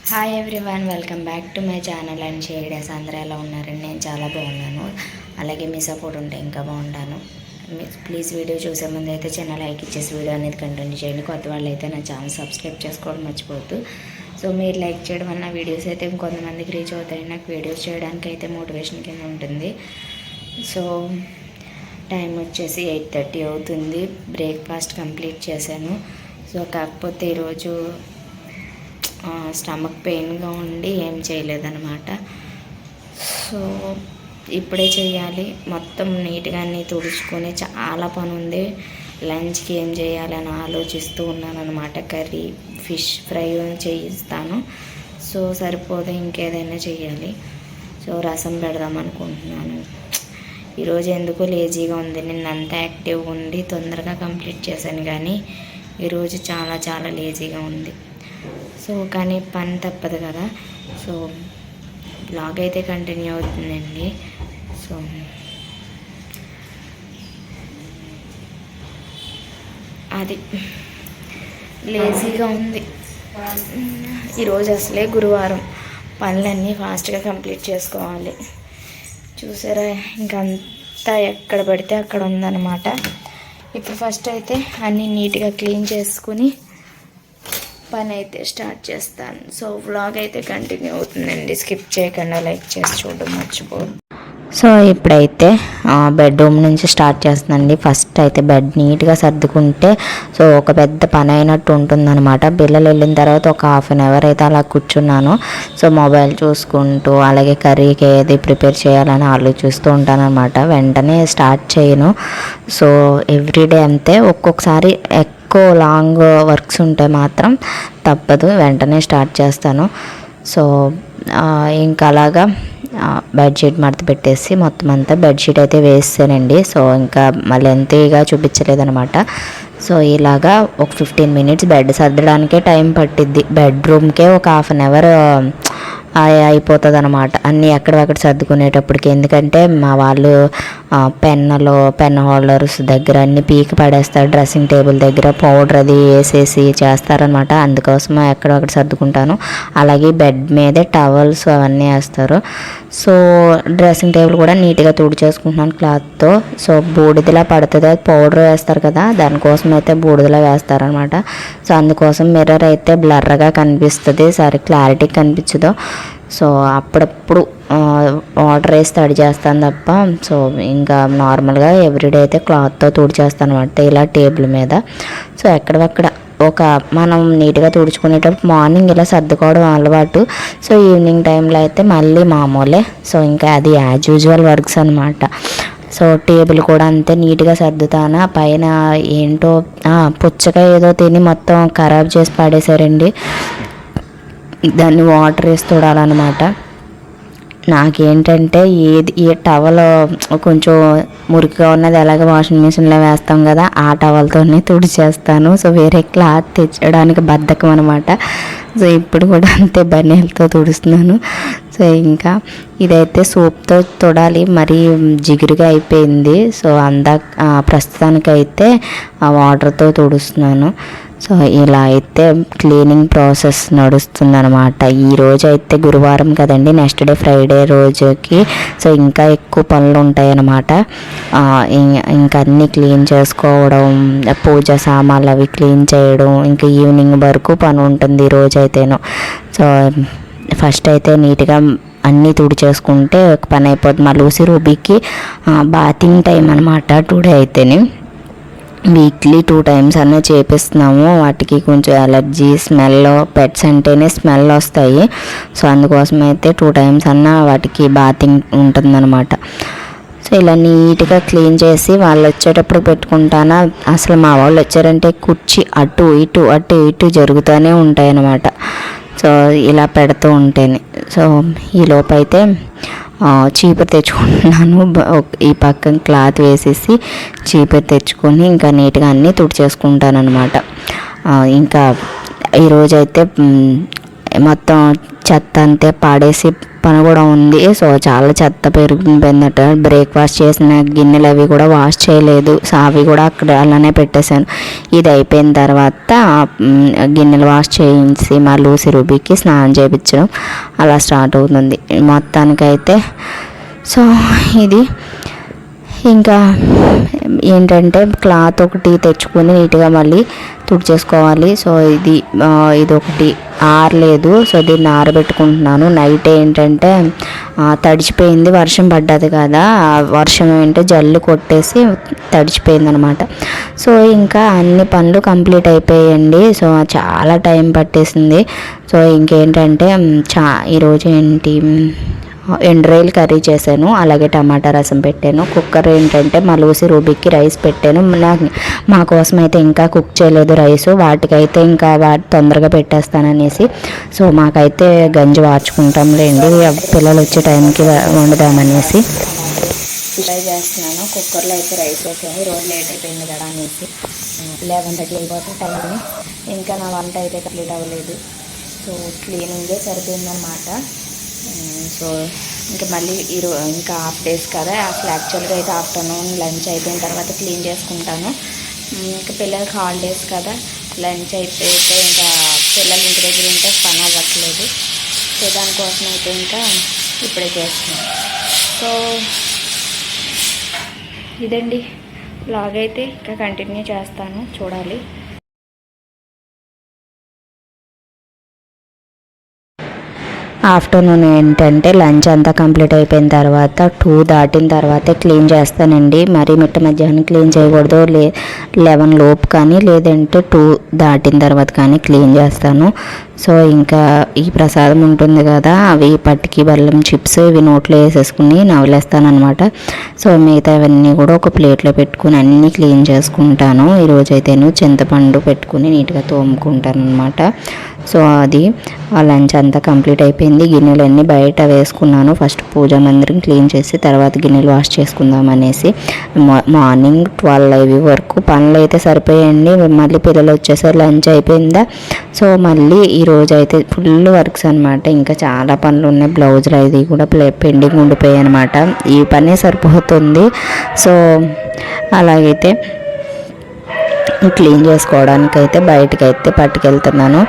Hi everyone, welcome back to my channel and shades. అందరూ ఎలా ఉన్నారండి? నేను చాలా బాగున్నాను. అలాగే మీ సపోర్ట్ ఉంటే ఇంకా బాగుంటాను. ప్లీజ్ వీడియో చూసే ముందు అయితే చిన్న లైక్ ఇచ్చేసి వీడియో అనేది కంటిన్యూ చేయండి. కొత్త వాళ్ళు అయితే నా ఛానల్ సబ్స్క్రైబ్ చేసుకోవడం మర్చిపోవద్దు. సో మీరు లైక్ చేయడం వల్ల నా వీడియోస్ అయితే ఇంకొంతమందికి రీచ్ అవుతాయి. నాకు వీడియోస్ చేయడానికి అయితే మోటివేషన్ కింద ఉంటుంది. సో టైం వచ్చేసి 8:30 అవుతుంది. బ్రేక్ఫాస్ట్ కంప్లీట్ చేశాను. సో కాకపోతే ఈరోజు స్టమక్ పెయిన్గా ఉండి ఏం చేయలేదన్నమాట. సో ఇప్పుడే చేయాలి. మొత్తం నీట్గా అన్నీ తుడుచుకొని చాలా పని ఉంది. లంచ్కి ఏం చేయాలని ఆలోచిస్తూ ఉన్నాను అనమాట. కర్రీ ఫిష్ ఫ్రై చేయిస్తాను. సో సరిపోతే ఇంకేదైనా చేయాలి. సో రసం పెడదాం అనుకుంటున్నాను. ఈరోజు ఎందుకో లేజీగా ఉంది. నిన్న అంతా యాక్టివ్గా ఉండి తొందరగా కంప్లీట్ చేశాను, కానీ ఈరోజు చాలా చాలా లేజీగా ఉంది. సో కానీ పని తప్పదు కదా. సో బ్లాగ్ అయితే కంటిన్యూ అవుతుందండి. సో అది లేజీగా ఉంది. ఈరోజు అసలే గురువారం, పనులన్నీ ఫాస్ట్గా కంప్లీట్ చేసుకోవాలి. చూసారా, ఇంకంతా ఎక్కడ పడితే అక్కడ ఉందన్నమాట. ఇప్పుడు ఫస్ట్ అయితే అన్నీ నీట్గా క్లీన్ చేసుకుని పని అయితే స్టార్ట్ చేస్తాను. సో వ్లాగ్ అయితే కంటిన్యూ అవుతుందండి. స్కిప్ చేయకుండా లైక్ చేసి చూడడం మర్చిపోదు. సో ఇప్పుడైతే బెడ్రూమ్ నుంచి స్టార్ట్ చేస్తుందండి. ఫస్ట్ అయితే బెడ్ నీట్గా సర్దుకుంటే సో ఒక పెద్ద పని అయినట్టు ఉంటుందన్నమాట. పిల్లలు వెళ్ళిన తర్వాత ఒక హాఫ్ అన్ అవర్ అయితే అలా కూర్చున్నాను. సో మొబైల్ చూసుకుంటూ అలాగే కర్రీకి ఏది ప్రిపేర్ చేయాలని ఆలోచిస్తూ ఉంటానన్నమాట. వెంటనే స్టార్ట్ చేయను. సో ఎవ్రీడే అంతే. ఒక్కొక్కసారి ఎక్కువ లాంగ్ వర్క్స్ ఉంటే మాత్రం తప్పదు, వెంటనే స్టార్ట్ చేస్తాను. సో ఇంకా అలాగా బెడ్షీట్ మడత పెట్టేసి మొత్తం అంతా బెడ్షీట్ అయితే వేసానండి. సో ఇంకా మళ్ళీ ఎంతగా చూపించలేదనమాట. సో ఇలాగా ఒక 15 మినిట్స్ బెడ్ సర్దడానికే టైం పట్టిద్ది. బెడ్రూమ్కే ఒక హాఫ్ అన్ అవర్ అయిపోతుంది అనమాట, అన్నీ ఎక్కడెక్కడ సర్దుకునేటప్పటికి. ఎందుకంటే మా వాళ్ళు పెన్ హోల్డర్స్ దగ్గర అన్నీ పీకి పడేస్తారు. డ్రెస్సింగ్ టేబుల్ దగ్గర పౌడర్ అది వేసేసి చేస్తారనమాట. అందుకోసం ఎక్కడెక్కడ సర్దుకుంటాను. అలాగే బెడ్ మీదే టవల్స్ అవన్నీ వేస్తారు. సో డ్రెస్సింగ్ టేబుల్ కూడా నీట్గా తుడిచేసుకుంటున్నాను క్లాత్తో. సో బూడిదలా పడుతుంది, అది పౌడర్ వేస్తారు కదా, దానికోసం అయితే బూడిదలా వేస్తారనమాట. సో అందుకోసం మిర్రర్ అయితే బ్లర్గా కనిపిస్తుంది, సరే క్లారిటీ కనిపించదు. సో అప్పుడప్పుడు వాటర్ వేసి తడి చేస్తాను తప్ప. సో ఇంకా నార్మల్గా ఎవ్రీడే అయితే క్లాత్తో తుడిచేస్తాను అనమాట ఇలా టేబుల్ మీద. సో ఎక్కడెక్కడ మనం నీట్గా తుడుచుకునేటప్పుడు మార్నింగ్ ఇలా సర్దుకోవడం అలవాటు. సో ఈవినింగ్ టైంలో అయితే మళ్ళీ మామూలే. సో ఇంకా అది యాజ్ యూజువల్ వర్క్స్ అనమాట. సో టేబుల్ కూడా అంతే నీట్గా సర్దుతాను. పైన ఏంటో పుచ్చకాయ ఏదో తిని మొత్తం ఖరాబ్ చేసి పడేశారండి. దాన్ని వాటర్ వేసి తుడాలన్నమాట. నాకేంటంటే ఏ టవల్ కొంచెం మురికిగా ఉన్నది ఎలాగ వాషింగ్ మిషన్లో వేస్తాం కదా, ఆ టవల్తోనే తుడిచేస్తాను. సో వేరే క్లాత్ తెచ్చడానికి బద్ధకం అనమాట. సో ఇప్పుడు కూడా అంతే బనీలతో తుడుస్తున్నాను. సో ఇంకా ఇదైతే సోప్తో తుడాలి, మరీ జిగురుగా అయిపోయింది. సో ప్రస్తుతానికైతే వాటర్తో తుడుస్తున్నాను. సో ఇలా అయితే క్లీనింగ్ ప్రాసెస్ నడుస్తుందన్నమాట. ఈరోజు అయితే గురువారం కదండి, నెక్స్ట్ డే ఫ్రైడే రోజుకి సో ఇంకా ఎక్కువ పనులు ఉంటాయన్నమాట. ఇంకా అన్నీ క్లీన్ చేసుకోవడం, పూజ సామాన్లు అవి క్లీన్ చేయడం, ఇంకా ఈవినింగ్ వరకు పని ఉంటుంది ఈరోజు అయితేను. సో ఫస్ట్ అయితే నీట్గా అన్నీ తుడిచేసుకుంటే ఒక పని అయిపోతుంది. మా లూసి రూబీకి బాతింగ్ టైం అనమాట టుడే అయితేనే. వీక్లీ 2 times అన్నీ చేపిస్తున్నాము. వాటికి కొంచెం ఎలర్జీ స్మెల్, పెట్స్ అంటేనే స్మెల్ వస్తాయి. సో అందుకోసం అయితే 2 times అన్నా వాటికి బాతింగ్ ఉంటుందన్నమాట. సో ఇలా నీట్గా క్లీన్ చేసి వాళ్ళు వచ్చేటప్పుడు పెట్టుకుంటానా. అసలు మా వాళ్ళు వచ్చారంటే కుర్చీ అటు ఇటు జరుగుతూనే ఉంటాయన్నమాట. సో ఇలా పెడుతూ ఉంటేనే. సో ఈ లోపైతే చీపురు తెచ్చుకుంటున్నాను. ఈ పక్కన క్లాత్ వేసేసి చీపురు తెచ్చుకొని ఇంకా నీట్గా అన్నీ తుడిచేసుకుంటాను అనమాట. ఇంకా ఈరోజైతే మొత్తం చెత్త అంతే పాడేసి పని కూడా ఉంది. సో చాలా చెత్త పెరిగిపోయిందట. బ్రేక్ఫాస్ట్ చేసిన గిన్నెలు అవి కూడా వాష్ చేయలేదు. సో అవి కూడా అక్కడ అలానే పెట్టేశాను. ఇది అయిపోయిన తర్వాత గిన్నెలు వాష్ చేయించి మా లూసి రూబీకి స్నానం చేయించడం అలా స్టార్ట్ అవుతుంది మొత్తానికైతే. సో ఇది ఇంకా ఏంటంటే క్లాత్ ఒకటి తెచ్చుకొని నీట్గా మళ్ళీ తుడిచేసుకోవాలి. సో ఇది ఒకటి ఆరలేదు. సో దీన్ని ఆరబెట్టుకుంటున్నాను. నైట్ ఏంటంటే తడిచిపోయింది, వర్షం పడ్డది కదా, వర్షం ఏంటంటే జల్లు కొట్టేసి తడిచిపోయింది అనమాట. సో ఇంకా అన్ని పనులు కంప్లీట్ అయిపోయాయండి. సో చాలా టైం పట్టేసింది. సో ఇంకేంటంటే ఈరోజు ఏంటి ఎండ్రాయిల్ కర్రీ చేశాను, అలాగే టమాటా రసం పెట్టాను. కుక్కర్ ఏంటంటే మా లూసి రూబీకి రైస్ పెట్టాను. మా కోసం అయితే ఇంకా కుక్ చేయలేదు రైసు, వాటికైతే ఇంకా తొందరగా పెట్టేస్తాననేసి. సో మాకైతే గంజి వార్చుకుంటాం లేండి, పిల్లలు వచ్చే టైంకి వండుదామనేసి ట్రై చేస్తున్నాను. కుక్కర్లో అయితే రైస్ వేసాను. రోజు లేట్ అయిపోయింది కదా అనేసి 11:30 అయిపోతే టైం. ఇంకా నా వంట అయితే కంప్లీట్ అవ్వలేదు. సో క్లీనింగే సరిపోయిందన్నమాట. సో ఇంకా మళ్ళీ ఇంకా హాఫ్ డేస్ కదా, అసలు యాక్చువల్గా అయితే ఆఫ్టర్నూన్ లంచ్ అయిపోయిన తర్వాత క్లీన్ చేసుకుంటాను. ఇంకా పిల్లలకి హాలిడేస్ కదా, లంచ్ అయితే ఇంకా పిల్లలు ఇంటి దగ్గర ఉంటే పని అవ్వట్లేదు. సో దానికోసం అయితే ఇంకా ఇప్పుడే చేస్తున్నాను. సో ఇదండి బ్లాగ్ అయితే ఇంకా కంటిన్యూ చేస్తాను, చూడాలి. ఆఫ్టర్నూన్ ఏంటంటే లంచ్ అంతా కంప్లీట్ అయిపోయిన తర్వాత 2 దాటిన తర్వాతే క్లీన్ చేస్తానండి. మరీ మిట్ట మధ్యాహ్నం క్లీన్ చేయకూడదు. 11 లోపు కానీ లేదంటే 2 దాటిన తర్వాత కానీ క్లీన్ చేస్తాను. సో ఇంకా ఈ ప్రసాదం ఉంటుంది కదా, అవి పట్టికి బెల్లం చిప్స్ ఇవి నోట్లో వేసేసుకుని నవలేస్తాను అనమాట. సో మిగతా అవన్నీ కూడా ఒక ప్లేట్లో పెట్టుకుని అన్నీ క్లీన్ చేసుకుంటాను. ఈరోజైతేను చింతపండు పెట్టుకుని నీట్గా తోముకుంటాను అనమాట. సో అది ఆ లంచ్ అంతా కంప్లీట్ అయిపోయింది. గిన్నెలన్నీ బయట వేసుకున్నాను. ఫస్ట్ పూజా మందిరం క్లీన్ చేసి తర్వాత గిన్నెలు వాష్ చేసుకుందాం అనేసి. మార్నింగ్ 12 వరకు పనులు అయితే సరిపోయాయండి. మళ్ళీ పిల్లలు వచ్చేసరి లంచ్ అయిపోయిందా. సో మళ్ళీ ఈరోజు అయితే ఫుల్ వర్క్స్ అనమాట. ఇంకా చాలా పనులు ఉన్నాయి. బ్లౌజులు అది కూడా పెండింగ్ ఉండిపోయాయి అనమాట. ఈ పనే సరిపోతుంది. సో అలాగైతే క్లీన్ చేసుకోవడానికైతే బయటకైతే పట్టుకెళ్తున్నాను.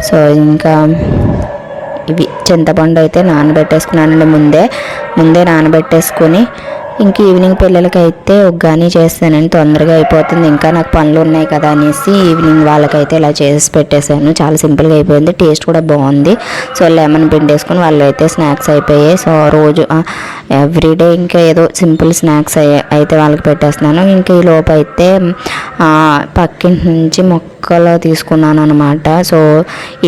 సో ఇంకా ఇవి చింతపండు అయితే నానబెట్టేసుకున్నానండి. ముందే నానబెట్టేసుకొని ఇంక ఈవినింగ్ పిల్లలకైతే ఉగ్గాని చేస్తానండి, తొందరగా అయిపోతుంది. ఇంకా నాకు పనులు ఉన్నాయి కదా అనేసి ఈవినింగ్ వాళ్ళకైతే ఇలా చేసి పెట్టేశాను. చాలా సింపుల్గా అయిపోయింది, టేస్ట్ కూడా బాగుంది. సో లెమన్ పిండేసుకొని వాళ్ళు అయితే స్నాక్స్ అయిపోయాయి. సో రోజు ఎవ్రీడే ఇంకా ఏదో సింపుల్ స్నాక్స్ అయితే వాళ్ళకి పెట్టేస్తున్నాను. ఇంకా ఈ లోపు అయితే పక్కింటి నుంచి మొక్కలు తీసుకున్నాను అనమాట. సో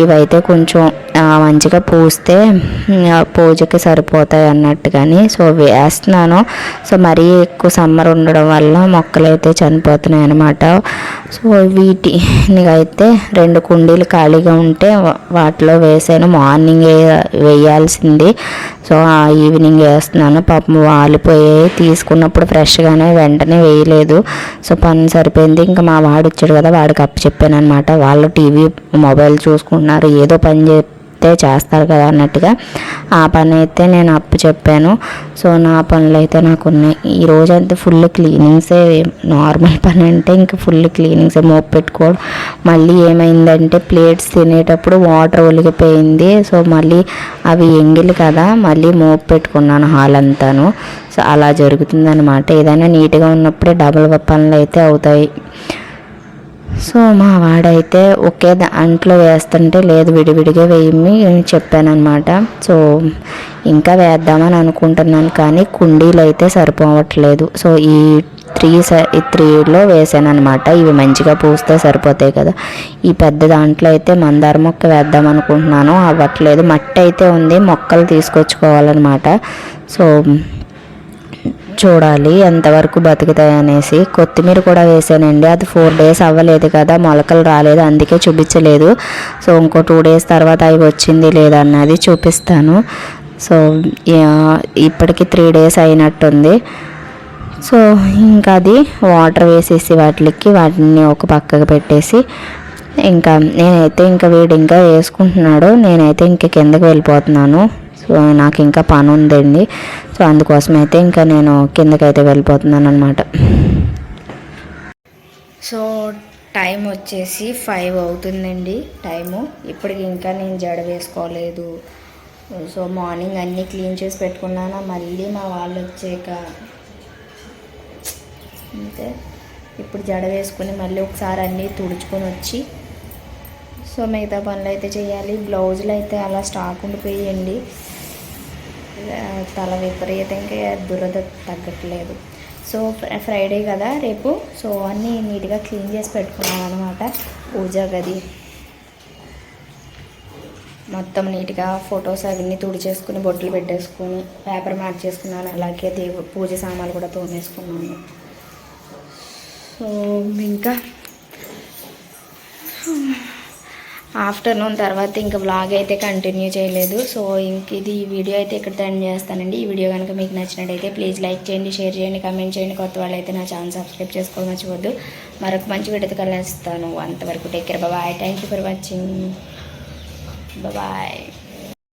ఇవైతే కొంచెం మంచిగా పూస్తే పూజకి సరిపోతాయి అన్నట్టుగాని సో వేస్తున్నాను. సో మరీ ఎక్కువ సమ్మర్ ఉండడం వల్ల మొక్కలు అయితే చనిపోతున్నాయి అన్నమాట. సో వీటికైతే 2 కుండీలు ఖాళీగా ఉంటే వాటిలో వేసాను. మార్నింగ్ వేయాల్సింది, సో ఈవినింగ్ వేస్తున్నాను. పాపం వాలిపోయాయి, తీసుకున్నప్పుడు ఫ్రెష్గానే వెంటనే వేయలేదు. సో పని సరిపోయింది. ఇంకా మా వాడు వచ్చాడు కదా, వాడికి అప్పు చెప్పాను అనమాట. వాళ్ళు టీవీ మొబైల్ చూసుకుంటున్నారు, ఏదో పని చేస్తారు కదా అన్నట్టుగా ఆ పని అయితే నేను అప్పు చెప్పాను. సో నా పనులు అయితే నాకు ఉన్నాయి. ఈరోజు అంతా ఫుల్ క్లీనింగ్సే. నార్మల్ పని అంటే ఇంకా ఫుల్ క్లీనింగ్సే. మోపు పెట్టుకోవడం. మళ్ళీ ఏమైందంటే ప్లేట్స్ తినేటప్పుడు వాటర్ ఒలిగిపోయింది. సో మళ్ళీ అవి ఎంగిలి కదా, మళ్ళీ మోపు పెట్టుకున్నాను హాల్ అంతాను. సో అలా జరుగుతుందన్నమాట. ఏదైనా నీట్గా ఉన్నప్పుడే డబుల్ పనులు అయితే అవుతాయి. సో మా వాడైతే ఒకే దాంట్లో వేస్తుంటే లేదు విడివిడిగా వేయమి చెప్పాను అనమాట. సో ఇంకా వేద్దామని అనుకుంటున్నాను కానీ కుండీలు అయితే సరిపోవట్లేదు. సో ఈ 3లో వేసాను అనమాట. ఇవి మంచిగా పూస్తే సరిపోతాయి కదా. ఈ పెద్ద దాంట్లో అయితే మందార మొక్క వేద్దాం అనుకుంటున్నాను, అవ్వట్లేదు. మట్టి అయితే ఉంది, మొక్కలు తీసుకొచ్చుకోవాలన్నమాట. సో చూడాలి ఎంతవరకు బతుకుతాయి అనేసి. కొత్తిమీర కూడా వేసానండి, అది 4 డేస్ అవ్వలేదు కదా, మొలకలు రాలేదు, అందుకే చూపించలేదు. సో ఇంకో 2 డేస్ తర్వాత అవి వచ్చింది లేదన్నది చూపిస్తాను. సో ఇప్పటికి 3 డేస్ అయినట్టుంది. సో ఇంకా అది వాటర్ వేసేసి వాటిని ఒక పక్కకు పెట్టేసి ఇంకా నేనైతే ఇంకా వీడు ఇంకా వేసుకుంటున్నాడు, నేనైతే ఇంకా కిందకి వెళ్ళిపోతున్నాను. సో నాకు ఇంకా పని ఉందండి, సో అందుకోసం అయితే ఇంకా నేను కిందకైతే వెళ్ళిపోతున్నాను అనమాట. సో టైం వచ్చేసి 5 అవుతుందండి టైము. ఇప్పటికి ఇంకా నేను జడ వేసుకోలేదు. సో మార్నింగ్ అన్నీ క్లీన్ చేసి పెట్టుకున్నాను, మళ్ళీ మా వాళ్ళు వచ్చాక అంతే. ఇప్పుడు జడ వేసుకుని మళ్ళీ ఒకసారి అన్నీ తుడుచుకొని వచ్చి సో మిగతా పనులు అయితే చేయాలి. బ్లౌజులు అయితే అలా స్టాక్ ఉండిపోయండి, తల విపరీతంగా దురద తగ్గట్లేదు. సో ఫ్రైడే కదా రేపు, సో అన్నీ నీట్గా క్లీన్ చేసి పెట్టుకున్నాను అనమాట. పూజా గది మొత్తం నీట్గా ఫొటోస్ అవన్నీ తుడిచేసుకుని బొట్లు పెట్టేసుకుని పేపర్ మ్యాట్ చేసుకున్నాను. అలాగే పూజ సామాన్లు కూడా తోమేసుకున్నాను. సో ఇంకా ఆఫ్టర్నూన్ తర్వాత ఇంకా వ్లాగ్ అయితే కంటిన్యూ చేయలేదు. సో ఇంక ఈ వీడియో అయితే ఇక్కడ ఎండ్ చేస్తానండి. ఈ వీడియో కనుక మీకు నచ్చినట్టయితే ప్లీజ్ లైక్ చేయండి, షేర్ చేయండి, కామెంట్ చేయండి. కొత్త వాళ్ళు అయితే నా ఛానల్ సబ్స్క్రైబ్ చేసుకోవడం మర్చిపోద్దు. మరొక మంచి వీడియోతో కలుస్తాను. అంతవరకు take care, bye. Thank you for watching, bye.